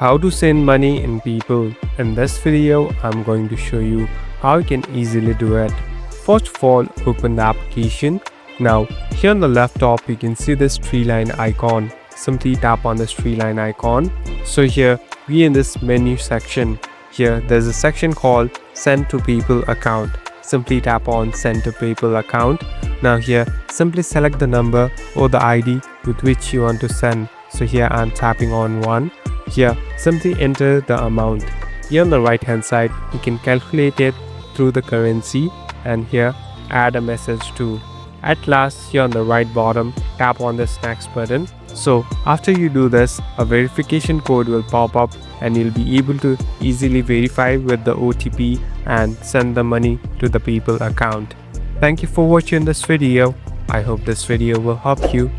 How to send money in people. In this video, I'm going to show you how you can easily do it. First of all, open the application. Now, here on the left top, you can see this tree line icon. Simply tap on this tree line icon. So here, we in this menu section. Here, there's a section called Send to People account. Simply tap on Send to People account. Now here, simply select the number or the ID with which you want to send. So here I'm tapping on 1. Here, simply enter the amount. Here on the right hand side, you can calculate it through the currency, and here add a message too. At last, here on the right bottom, tap on this next button. So after you do this, a verification code will pop up and you'll be able to easily verify with the OTP and send the money to the people account. Thank you for watching this video. I hope this video will help you.